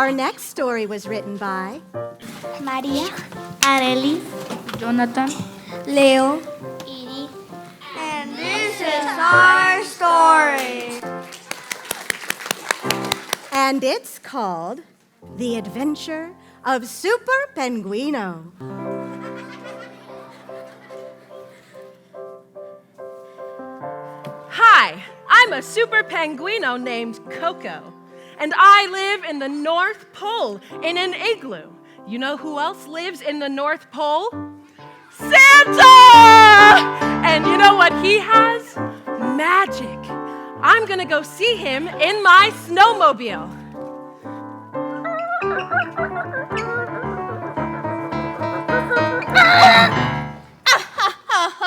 Our next story was written by Maria, Reilly, Jonathan, Leo, Edie. and this is our story. And it's called The Adventure of Super Penguino. Hi, I'm a Super Penguino named Coco, and I live in the North Pole in an igloo. You know who else lives in the North Pole? Santa! And you know what he has? Magic. I'm gonna go see him in my snowmobile.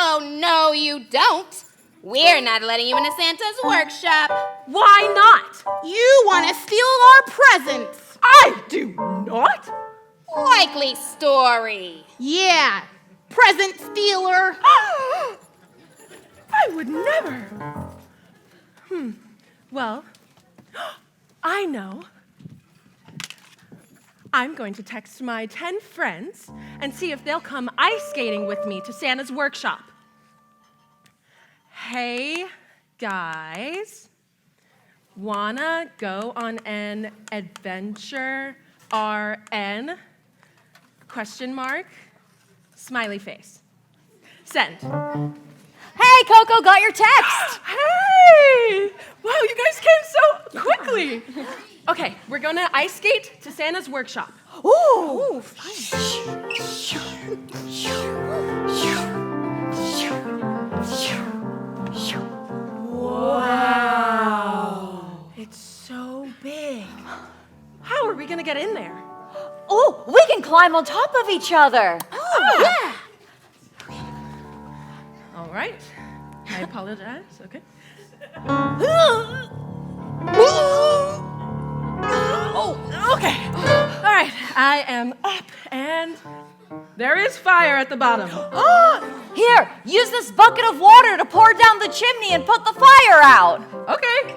Oh, no, you don't. We're not letting you into Santa's workshop. Why not? You want to steal our presents. I do not. Likely story. Yeah, present stealer. I would never. Well, I know. I'm going to text my 10 friends and see if they'll come ice skating with me to Santa's workshop. Hey, guys. Wanna go on an adventure? RN? Question mark? Smiley face. Send. Hey, Coco, got your text. Hey! Wow, you guys came so quickly. Okay, we're gonna ice skate to Santa's workshop. Ooh. Wow. It's so big. How are we gonna get in there? Oh, we can climb on top of each other. Yeah. All right. I apologize. Okay. Oh, okay. All right. I am up, and there is fire at the bottom. Here, use this bucket of water to pour down the chimney and put the fire out. Okay.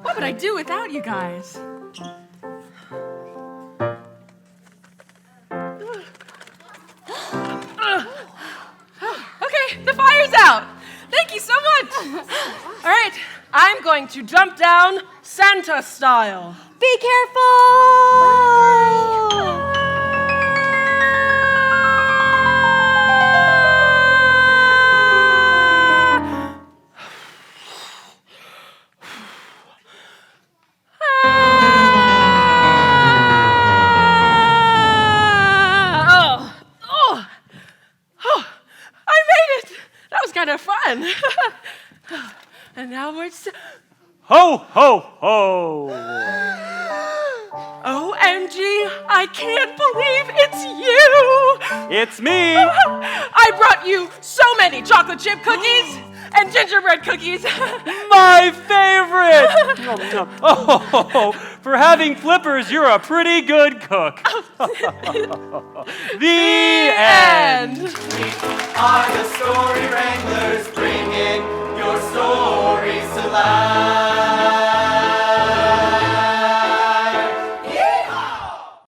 What would I do without you guys? Okay, the fire's out. Thank you so much. All right, I'm going to jump down Santa style. Be careful! I made it. That was kind of fun. And now we're Ho, ho, ho! OMG, I can't believe it's you! It's me! I brought you so many chocolate chip cookies and gingerbread cookies. My favorite! Oh, for having flippers, you're a pretty good cook. The end. Are the Story Wranglers bringing your stories to life?